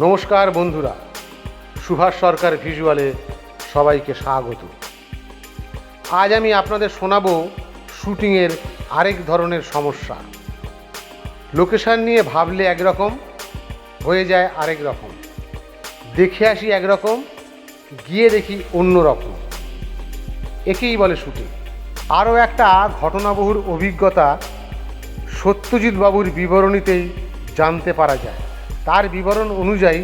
নমস্কার বন্ধুরা, সুভাষ সরকার ভিজুয়ালে সবাইকে স্বাগত। আজ আমি আপনাদের শোনাবো শুটিংয়ের আরেক ধরনের সমস্যা। লোকেশন নিয়ে ভাবলে একরকম, হয়ে যায় আরেক রকম। দেখে আসি একরকম, গিয়ে দেখি অন্য রকম। একেই বলে শুটিং। আরও একটা ঘটনাবহুল অভিজ্ঞতা সত্যজিৎ বাবুর বিবরণীতেই জানতে পারা যায়। তার বিবরণ অনুযায়ী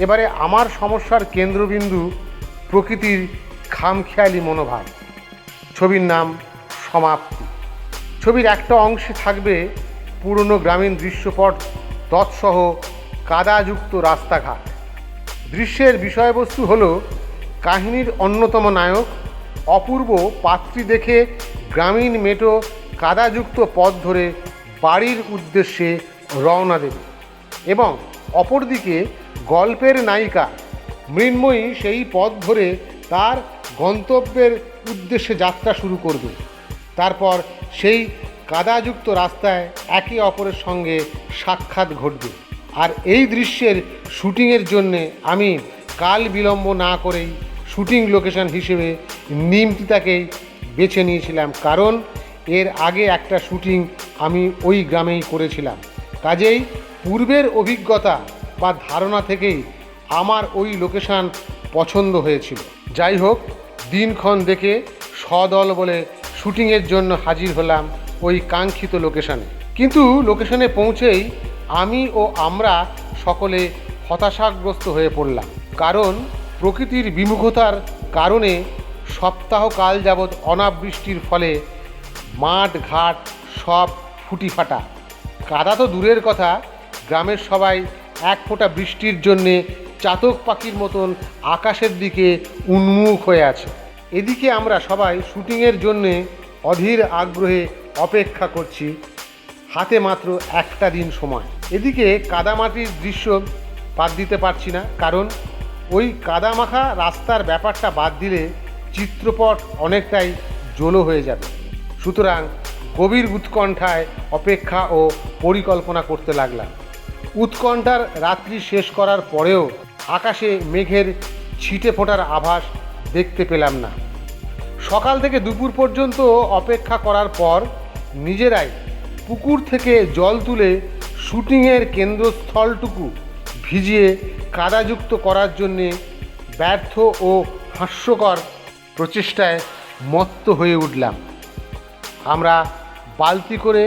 এবারে আমার সমস্যার কেন্দ্রবিন্দু প্রকৃতির খামখেয়ালি মনোভাব। ছবির নাম সমাপ্তি। ছবির একটা অংশে থাকবে পুরনো গ্রামীণ দৃশ্যপট, তৎসহ কাদাযুক্ত রাস্তাঘাট। দৃশ্যের বিষয়বস্তু হলো কাহিনীর অন্যতম নায়ক অপূর্ব পাত্রী দেখে গ্রামীণ মেটো কাদাযুক্ত পথ ধরে বাড়ির উদ্দেশ্যে রওনা দেবে এবং অপরদিকে গল্পের নায়িকা মৃন্ময়ী সেই পথ ধরে তার গন্তব্যের উদ্দেশ্যে যাত্রা শুরু করবে। তারপর সেই কাদাযুক্ত রাস্তায় একে অপরের সঙ্গে সাক্ষাৎ ঘটবে। আর এই দৃশ্যের শুটিংয়ের জন্যে আমি কাল বিলম্ব না করেই শুটিং লোকেশন হিসেবে নিমতিতাকেই বেছে নিয়েছিলাম, কারণ এর আগে একটা শুটিং আমি ওই গ্রামেই করেছিলাম। কাজেই পূর্বের অভিজ্ঞতা বা ধারণা থেকেই আমার ওই লোকেশান পছন্দ হয়েছিল। যাই হোক, দিনক্ষণ দেখে সদল বলে শুটিংয়ের জন্য হাজির হলাম ওই কাঙ্ক্ষিত লোকেশানে। কিন্তু লোকেশানে পৌঁছেই আমি ও আমরা সকলে হতাশাগ্রস্ত হয়ে পড়লাম, কারণ প্রকৃতির বিমুখতার কারণে সপ্তাহকাল যাবৎ অনাবৃষ্টির ফলে মাঠ ঘাট সব ফুটি ফাটা। কাদা তো দূরের কথা, গ্রামের সবাই এক ফোঁটা বৃষ্টির জন্যে চাতক পাখির মতন আকাশের দিকে উন্মুখ হয়ে আছে। এদিকে আমরা সবাই শুটিংয়ের জন্যে অধীর আগ্রহে অপেক্ষা করছি, হাতে মাত্র একটা দিন সময়। এদিকে কাদামাটির দৃশ্য বাদ দিতে পারছি না, কারণ ওই কাদামাখা রাস্তার ব্যাপারটা বাদ দিলে চিত্রপট অনেকটাই জলো হয়ে যাবে। সুতরাং গভীর উৎকণ্ঠায় অপেক্ষা ও পরিকল্পনা করতে লাগলাম। উৎকণ্ঠার রাত্রি শেষ করার পরেও আকাশে মেঘের ছিটে ফোটার আভাস দেখতে পেলাম না। সকাল থেকে দুপুর পর্যন্ত অপেক্ষা করার পর নিজেরাই পুকুর থেকে জল তুলে শুটিংয়ের কেন্দ্রস্থলটুকু ভিজিয়ে কাদাযুক্ত করার জন্যে ব্যর্থ ও হাস্যকর প্রচেষ্টায় মত্ত হয়ে উঠলাম। আমরা বালতি করে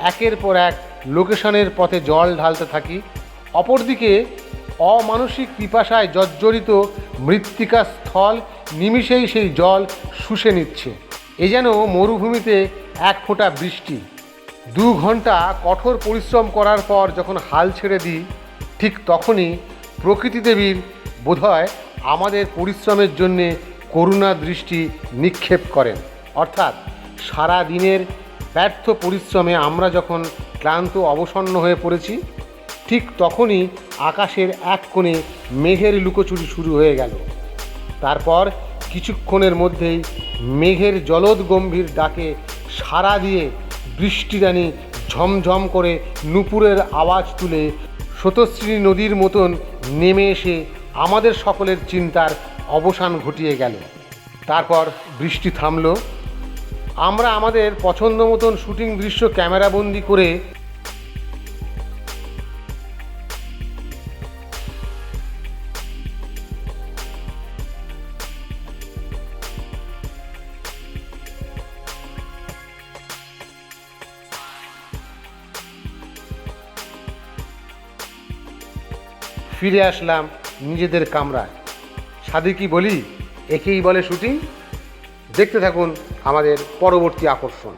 একের পর এক লোকেশনের পথে জল ঢালতে থাকি। অপরদিকে অমানসিক পিপাসায় জর্জরিত মৃত্তিকা স্থল নিমিষেই সেই জল শুষে নিচ্ছে। এ যেন মরুভূমিতে এক ফোঁটা বৃষ্টি। 2 ঘন্টা কঠোর পরিশ্রম করার পর যখন হাল ছেড়ে দিই, ঠিক তখনই প্রকৃতি দেবীর বোধহয় আমাদের পরিশ্রমের জন্যে করুণা দৃষ্টি নিক্ষেপ করেন। অর্থাৎ সারা দিনের ব্যর্থ পরিশ্রমে আমরা যখন ক্লান্ত অবসন্ন হয়ে পড়েছি, ঠিক তখনই আকাশের এক কোণে মেঘের লুকোচুরি শুরু হয়ে গেল। তারপর কিছুক্ষণের মধ্যেই মেঘের জলদ গম্ভীর ডাকে সাড়া দিয়ে বৃষ্টিরানি ঝমঝম করে নুপুরের আওয়াজ তুলে স্রোতস্বিনী নদীর মতন নেমে এসে আমাদের সকলের চিন্তার অবসান ঘটিয়ে গেল। তারপর বৃষ্টি থামল। আমরা আমাদের পছন্দ মতন শুটিং দৃশ্য ক্যামেরাবন্দি করে ফিরে আসলাম নিজেদের কামরায়। সাধে কি বলি, একেই বলে শুটিং। দেখতে থাকুন আমাদের পরবর্তী আকর্ষণ।